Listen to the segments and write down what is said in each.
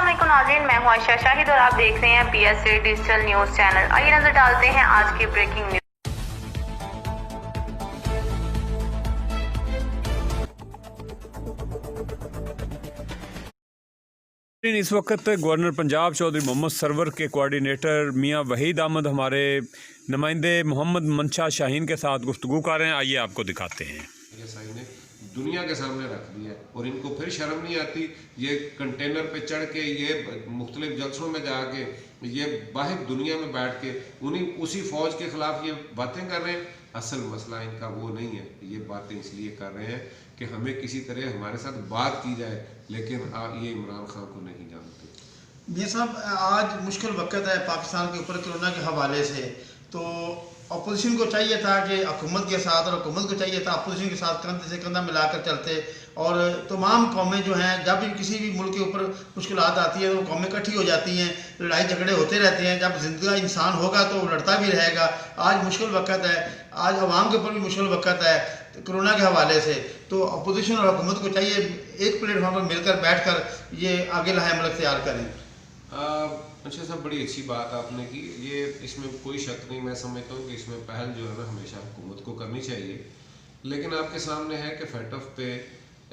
अस्सलामुअलैकुम नाज़रीन, मैं हूं आयशा शाहिद और आप देख रहे हैं PSA डिजिटल न्यूज़ चैनल। आइए नजर डालते हैं आज की ब्रेकिंग न्यूज़। इस वक्त गवर्नर पंजाब चौधरी मोहम्मद सरवर के कोऑर्डिनेटर मियां वहीद अहमद हमारे नुमाइंदे मोहम्मद मंशा शाहीन के साथ गुफ्तगू कर रहे हैं। आइए आपको दिखाते हैं। साई ने दुनिया के सामने रख दिया और इनको फिर शर्म नहीं आती। ये कंटेनर पे चढ़ के ये मुख्तलिफ जलसों में जाके ये बाहर दुनिया में बैठ के उसी फौज के खिलाफ ये बातें कर रहे हैं। असल मसला इनका वो नहीं है, ये बातें इसलिए कर रहे हैं कि हमें किसी तरह हमारे साथ बात की जाए, लेकिन ये इमरान खान को नहीं जानते। मियां साहब, आज मुश्किल वक्त है पाकिस्तान के ऊपर कोरोना के हवाले से, तो अपोजिशन को चाहिए था कि हुकूमत के साथ, और हुकूमत को चाहिए था अपोजिशन के साथ कंधे से कंधा मिलाकर चलते, और तमाम कौमें जो हैं जब भी किसी भी मुल्क के ऊपर मुश्किलात आती है तो कौमें इकट्ठी हो जाती हैं, लड़ाई झगड़े होते रहते हैं। जब जिंदा इंसान होगा तो लड़ता भी रहेगा। आज मुश्किल वक्त है, आज अवाम के ऊपर भी मुश्किल वक्त है कोरोना के हवाले से, तो अपोजिशन और हुकूमत को चाहिए एक प्लेटफॉर्म पर मिलकर बैठ कर ये आगे लाहे अमल तैयार करें। अच्छा साहब, बड़ी अच्छी बात आपने की। ये इसमें कोई शक नहीं, मैं समझता हूँ कि इसमें पहल जो है ना हमेशा हुकूमत को करनी चाहिए। लेकिन आपके सामने है कि फैटफ पे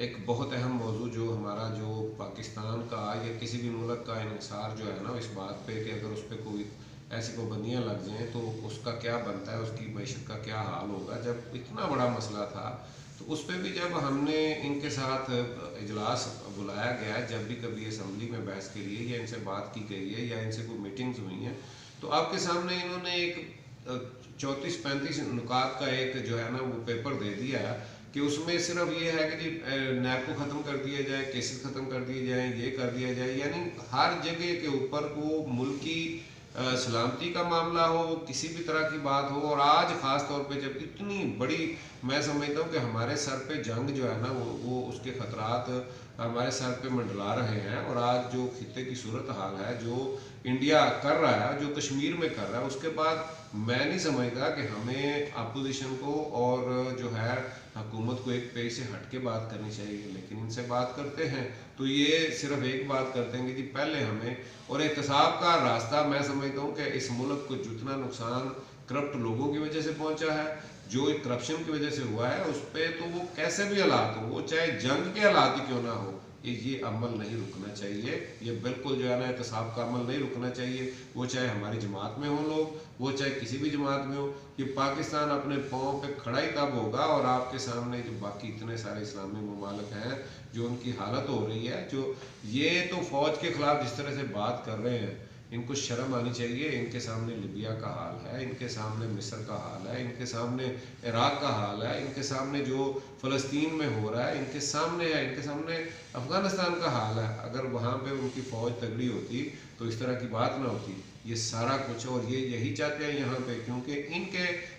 एक बहुत अहम मौजू जो हमारा जो पाकिस्तान का या किसी भी मुल्क का इन्हिसार जो है ना इस बात पे कि अगर उस पर कोई ऐसी पाबंदियाँ लग जाएँ तो उसका क्या बनता है, उसकी मैशत का क्या हाल होगा। जब इतना बड़ा मसला था तो उस पर भी जब हमने इनके साथ इजलास बुलाया गया, जब भी कभी असम्बली में बहस के लिए या इनसे बात की गई है या इनसे कोई मीटिंग्स हुई हैं, तो आपके सामने इन्होंने एक 34-35 नुकात का एक जो है ना वो पेपर दे दिया कि उसमें सिर्फ ये है कि जी नैब को ख़त्म कर दिया जाए, केसेस ख़त्म कर दिए जाए, ये कर दिया जाए। यानी हर जगह के ऊपर वो मुल्की सलामती का मामला हो, किसी भी तरह की बात हो, और आज ख़ास तौर पे जब इतनी बड़ी, मैं समझता हूँ कि हमारे सर पे जंग जो है ना वो उसके ख़तरात हमारे सर पे मंडला रहे हैं। और आज जो खित्ते की सूरत हाल है, जो इंडिया कर रहा है, जो कश्मीर में कर रहा है, उसके बाद मैं नहीं समझता कि हमें अपोजिशन को और जो है हुकूमत को एक पेज से हट के बात करनी चाहिए। लेकिन इनसे बात करते हैं तो ये सिर्फ एक बात करते हैं कि जी पहले हमें, और एहतसाब का रास्ता मैं समझता हूँ कि इस मुल्क को जितना नुकसान करप्ट लोगों की वजह से पहुँचा है, जो एक करप्शन की वजह से हुआ है, उस पर तो वो कैसे भी हालात हो, वो चाहे जंग के हालात ही क्यों ना हो, ये अमल नहीं रुकना चाहिए। ये बिल्कुल जो है ना एहतसाब का अमल नहीं रुकना चाहिए। वो चाहे हमारी जमात में हो लोग, वो चाहे किसी भी जमात में हो। ये पाकिस्तान अपने पाँव पे खड़ा ही तब होगा, और आपके सामने जो बाकी इतने सारे इस्लामी ममालिक हैं जो उनकी हालत हो रही है, जो ये तो फौज के खिलाफ जिस तरह से बात कर रहे हैं, इनको शर्म आनी चाहिए। इनके सामने लिबिया का हाल है, इनके सामने मिस्र का हाल है, इनके सामने इराक का हाल है, इनके सामने जो फ़लस्तीन में हो रहा है इनके सामने है, इनके सामने अफ़गानिस्तान का हाल है। अगर वहाँ पे उनकी फ़ौज तगड़ी होती तो इस तरह की बात ना होती। ये सारा कुछ, और ये यही चाहते हैं यहाँ पे, क्योंकि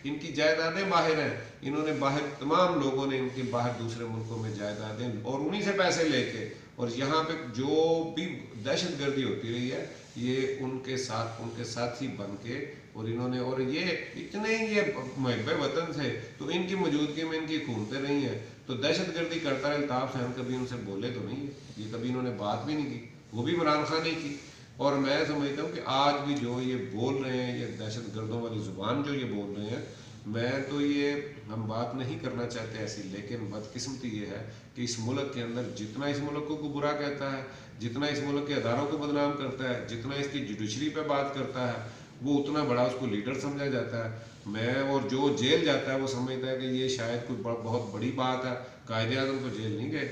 इनकी जायदादें बाहर हैं। इन्होंने बाहर, तमाम लोगों ने इनके बाहर दूसरे मुल्कों में जायदादें और उन्हीं से पैसे लेके, और यहाँ पे जो भी दहशतगर्दी होती रही है ये उनके साथी बन के, और इन्होंने, और ये इतने ये महब वतन थे तो इनकी मौजूदगी में इनकी हुकूमतें रही हैं, तो दहशतगर्दी करता रहे। अल्ताफ साहब कभी उनसे बोले तो नहीं है, ये कभी इन्होंने बात भी नहीं की, वो भी इमरान खान ने की। और मैं समझता हूँ कि आज भी जो ये बोल रहे हैं, ये दहशतगर्दों वाली ज़ुबान जो ये बोल रहे हैं, मैं तो ये हम बात नहीं करना चाहते ऐसी, लेकिन बदकिस्मती ये है कि इस मुल्क के अंदर जितना इस मुल्क को बुरा कहता है, जितना इस मुल्क के अदारों को बदनाम करता है, जितना इसकी जुडिशरी पे बात करता है, वो उतना बड़ा उसको लीडर समझा जाता है। मैं, और जो जेल जाता है वो समझता है कि ये शायद कोई बहुत बड़ी बात है। कायदे आज़म तो जेल नहीं गए,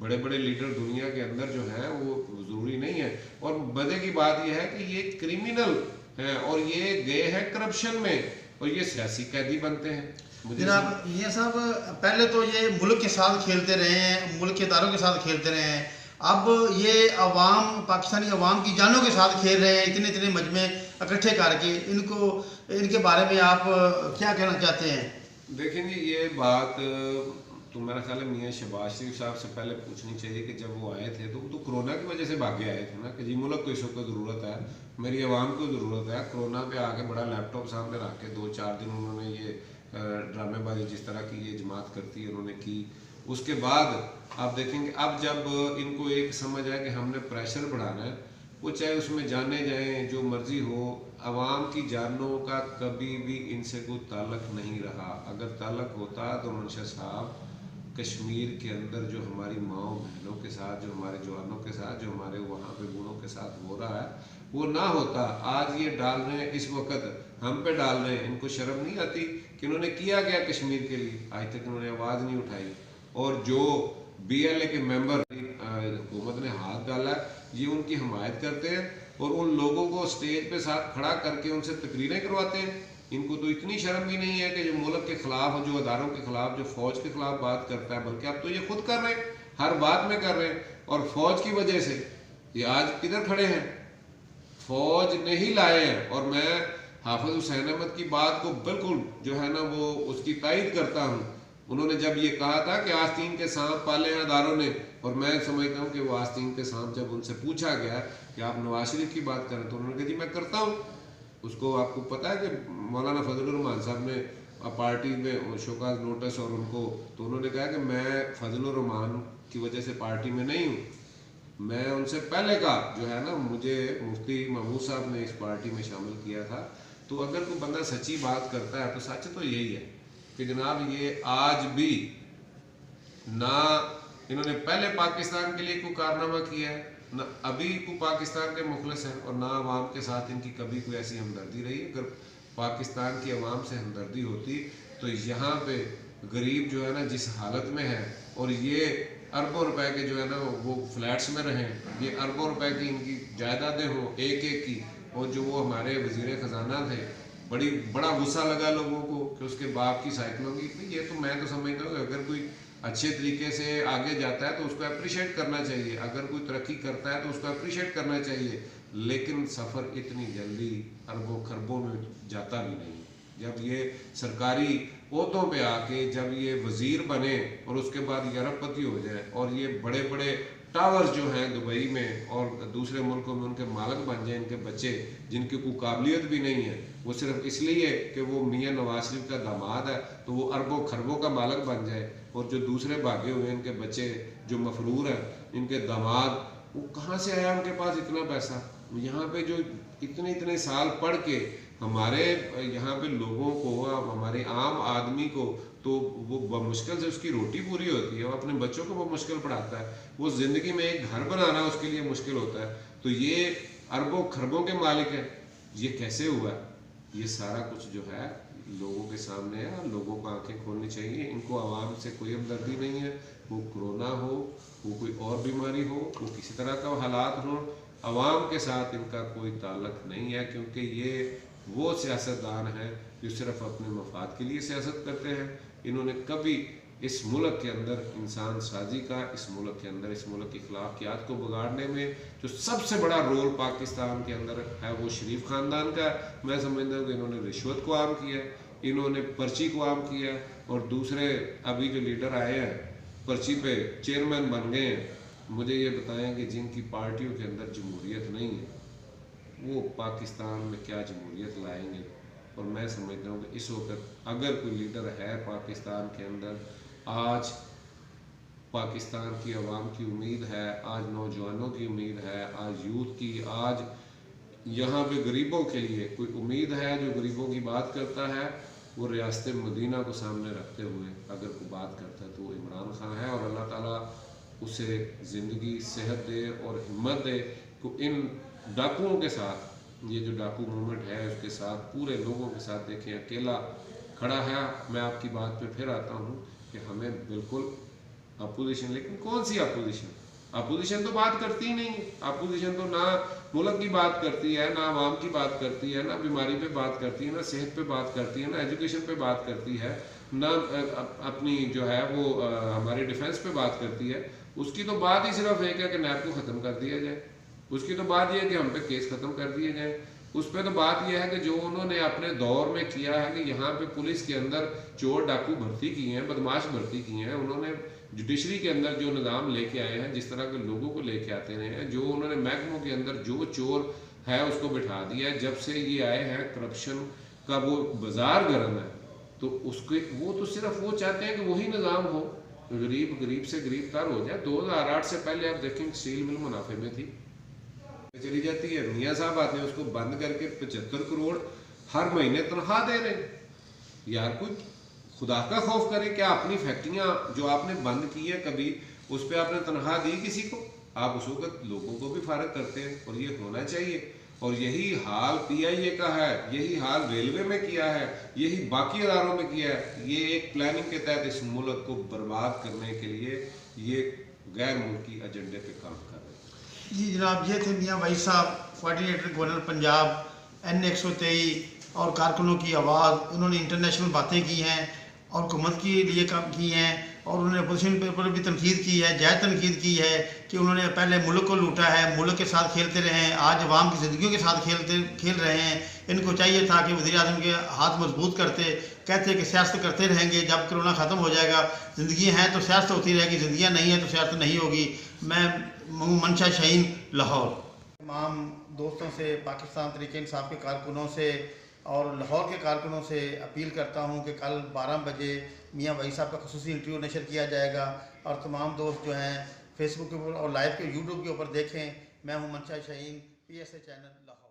बड़े बड़े लीडर दुनिया के अंदर जो हैं वो ज़रूरी नहीं है। और मज़े की बात यह है कि ये क्रिमिनल हैं और ये गए हैं करप्शन में, और ये सियासी कैदी बनते हैं। जनाब ये साहब, पहले तो ये मुल्क के साथ खेलते रहे हैं, मुल्क के इदारों के साथ खेलते रहे हैं, अब ये अवाम, पाकिस्तानी अवाम की जानों के साथ खेल रहे हैं, इतने इतने मजमे इकट्ठे करके। इनके बारे में आप क्या कहना चाहते हैं? देखें जी, ये बात तो मेरा ख्याल है मियाँ शहबाज शरीफ साहब से पहले पूछनी चाहिए कि जब वो आए थे तो कोरोना की वजह से भागे आए थे ना, कि जी मुल्क को इस वक्त ज़रूरत है, मेरी आवाम को ज़रूरत है। कोरोना पे आके बड़ा लैपटॉप सामने रख के 2-4 दिन उन्होंने ये ड्रामेबाजी जिस तरह की ये जमात करती है उन्होंने की। उसके बाद आप देखेंगे अब जब इनको एक समझ आए कि हमने प्रेशर बढ़ाना है, वो चाहे उसमें जाने जाएं जो मर्जी हो, आवाम की जानों का कभी भी इनसे कोई ताल्लुक नहीं रहा। अगर ताल्लुक होता तो मंशा साहब कश्मीर के अंदर जो हमारी माओ बहनों के साथ, जो हमारे जवानों के साथ, जो हमारे वहाँ पे बूढ़ों के साथ हो रहा है, वो ना होता। आज ये डाल रहे हैं, इस वक्त हम पे डाल रहे हैं। इनको शर्म नहीं आती कि इन्होंने किया क्या कश्मीर के लिए? आज तक इन्होंने आवाज़ नहीं उठाई। और जो BLA के मेंबर हुकूमत ने हाथ डाला, ये उनकी हमायत करते हैं और उन लोगों को स्टेज पे साथ खड़ा करके उनसे तकरीरें करवाते हैं। इनको तो इतनी शर्म भी नहीं है कि जो मुल्क के खिलाफ, जो अदारों के खिलाफ, जो फौज के खिलाफ बात करता है, बल्कि अब तो ये खुद कर रहे हैं, हर बात में कर रहे हैं। और फौज की वजह से ये आज किधर खड़े हैं? फौज ने ही लाए हैं। और मैं हाफिज हुसैन अहमद की बात को बिल्कुल जो है ना वो उसकी तायद करता हूँ। उन्होंने जब ये कहा था कि आस्तीन के सांप पाले हैं अदारों ने, और मैं समझता हूँ कि वो आस्तीन के सांप जब उनसे पूछा गया कि आप नवाज शरीफ की बात करें, तो उन्होंने कहा जी मैं करता हूँ। उसको आपको पता है कि मौलाना फजलुर रहमान साहब ने पार्टी में शोकाज नोटिस और उनको, तो उन्होंने कहा कि मैं फजलुर रहमान की वजह से पार्टी में नहीं हूँ, मैं उनसे पहले का जो है ना, मुझे मुफ्ती महमूद साहब ने इस पार्टी में शामिल किया था। तो अगर कोई बंदा सच्ची बात करता है तो सच तो यही है कि जनाब ये आज भी ना इन्होंने पहले पाकिस्तान के लिए कोई कारनामा किया है, ना अभी को पाकिस्तान के मुखलिस हैं, और ना अवाम के साथ इनकी कभी कोई ऐसी हमदर्दी रही। अगर पाकिस्तान की अवाम से हमदर्दी होती तो यहाँ पे गरीब जो है ना जिस हालत में है, और ये अरबों रुपए के जो है ना वो फ्लैट्स में रहें, ये अरबों रुपए की इनकी जायदादें हों एक एक की। और जो वो हमारे वजीर ख़जाना थे, बड़ा गुस्सा लगा लोगों को कि उसके बाप की साइकिलों की। ये तो मैं तो समझता हूँ अगर कोई अच्छे तरीके से आगे जाता है तो उसको अप्रिशिएट करना चाहिए, अगर कोई तरक्की करता है तो उसको अप्रिशिएट करना चाहिए। लेकिन सफ़र इतनी जल्दी अरबों खरबों में जाता भी नहीं। जब ये सरकारी ओहदों पे आके जब ये वज़ीर बने और उसके बाद ये अरबपति हो जाए और ये बड़े बड़े टावर्स जो हैं दुबई में और दूसरे मुल्कों में उनके मालिक बन जाए इनके बच्चे, जिनकी कोई काबिलियत भी नहीं है, वो सिर्फ इसलिए कि वो मियाँ नवाज शरीफ का दामाद है तो वो अरबों खरबों का मालिक बन जाए। और जो दूसरे भागे हुए इनके बच्चे जो मफरूर हैं, इनके दामाद, वो कहाँ से आया उनके पास इतना पैसा? यहाँ पे जो इतने साल पढ़ के हमारे यहाँ पे लोगों को, हमारे आम आदमी को तो वो बमुश्किल से उसकी रोटी पूरी होती है, वो अपने बच्चों को मुश्किल पढ़ाता है, वो ज़िंदगी में एक घर बनाना उसके लिए मुश्किल होता है। तो ये अरबों खरबों के मालिक हैं। ये कैसे हुआ? ये सारा कुछ जो है लोगों के सामने है, लोगों को आंखें खोलनी चाहिए। इनको आवाम से कोई हमदर्दी नहीं है, वो कोरोना हो, वो कोई और बीमारी हो, वो किसी तरह का हालात हो, आवाम के साथ इनका कोई ताल्लुक नहीं है। क्योंकि ये वो सियासतदान हैं जो सिर्फ अपने मफाद के लिए सियासत करते हैं। इन्होंने कभी इस मुल्क के अंदर इंसान साजी का, इस मुल्क के अंदर इस मुल्क की खिलाफियात को बिगाड़ने में जो सबसे बड़ा रोल पाकिस्तान के अंदर है वो शरीफ ख़ानदान का। मैं समझता हूँ कि इन्होंने रिश्वत को आम किया, इन्होंने पर्ची को आम किया, और दूसरे अभी जो लीडर आए हैं पर्ची पे चेयरमैन बन गए हैं। मुझे ये बताएं कि जिनकी पार्टियों के अंदर जमहूरियत नहीं है वो पाकिस्तान में क्या जमहूरियत लाएंगे? और मैं समझता हूँ कि इस वक्त अगर कोई लीडर है पाकिस्तान के अंदर, आज पाकिस्तान की आवाम की उम्मीद है, आज नौजवानों की उम्मीद है, आज यूथ की, आज यहाँ पे गरीबों के लिए कोई उम्मीद है जो गरीबों की बात करता है, वो रियासत मदीना को सामने रखते हुए अगर कोई बात करता है तो वो इमरान खान है। और अल्लाह ताला उसे ज़िंदगी, सेहत दे और हिम्मत दे को इन डाकुओं के साथ, ये जो डाकू मूवमेंट है उसके साथ, पूरे लोगों के साथ, देखें अकेला खड़ा है। मैं आपकी बात पे फिर आता हूँ कि हमें बिल्कुल अपोजिशन, लेकिन कौन सी अपोजिशन? अपोजिशन तो बात करती ही नहीं। अपोजिशन तो ना मुल्क की बात करती है, ना आवाम की बात करती है, ना बीमारी पे बात करती है, ना सेहत पे बात करती है, ना एजुकेशन पे बात करती है, ना अपनी जो है वो हमारी डिफेंस पे बात करती है। उसकी तो बात ही सिर्फ एक है कि नैब को ख़त्म कर दिया जाए, उसकी तो बात यह है कि हम पे केस ख़त्म कर दिए जाए, उस पर तो बात यह है कि जो उन्होंने अपने दौर में किया है कि यहाँ पे पुलिस के अंदर चोर डाकू भर्ती किए हैं, बदमाश भर्ती किए हैं, उन्होंने जुडिशरी के अंदर जो निज़ाम लेके आए हैं, जिस तरह के लोगों को लेके आते रहे हैं, जो उन्होंने महकमों के अंदर जो चोर है उसको बिठा दिया है। जब से ये आए हैं करप्शन का वो बाजार गर्म है, तो उसके वो तो सिर्फ वो चाहते हैं कि वही निज़ाम हो, गरीब से गरीब तर हो जाए। 2008 से पहले आप देखें स्टील मिल मुनाफे में थी, चली जाती है। मियाँ साहब आते हैं उसको बंद करके 75 करोड़ हर महीने तनख्वाह दे रहे हैं। यार कुछ खुदा का खौफ करें। क्या अपनी फैक्ट्रियाँ जो आपने बंद की है कभी उस पर आपने तनख्वाह दी किसी को? आप उस वक्त लोगों को भी फारग करते हैं और ये होना चाहिए। और यही हाल PIA का है, यही हाल रेलवे में किया है, यही बाकी अदारों में किया है। ये एक प्लानिंग के तहत इस मुल्क को बर्बाद करने के लिए ये गैर मुल्की एजेंडे पे काम कर रहे हैं। जी जनाब, ये थे मियाँ वहीद साहब, कोऑर्डिनेटर गवर्नर पंजाब N123 और कारकुनों की आवाज़। उन्होंने इंटरनेशनल बातें की हैं और हुकूमत के लिए काम की हैं और उन्होंने अपोजिशन पर भी तनकीद की है, जायज़ तनकीद की है कि उन्होंने पहले मुल्क को लूटा है, मुल्क के साथ खेलते रहे हैं, आज अवाम की ज़िंदगियों के साथ खेल रहे हैं। इनको चाहिए था कि वज़ीर आज़म के हाथ मजबूत करते, कहते कि सियासत करते रहेंगे, जब कोरोना ख़त्म हो जाएगा, ज़िंदगी हैं तो सियासत होती रहेगी, ज़िंदगियाँ नहीं हैं तो सियासत नहीं होगी। मैं मंशा शाहीन, लाहौर। तमाम दोस्तों से, पाकिस्तान तहरीक इंसाफ के कारकुनों से और लाहौर के कारकुनों से अपील करता हूं कि कल 12 बजे मियाँ वहीद साहब का ख़ुसूसी इंटरव्यू नशर किया जाएगा और तमाम दोस्त जो हैं फेसबुक के ऊपर और लाइव के यूट्यूब के ऊपर देखें। मैं हूं मंशा शाहीन, PSA चैनल लाहौर।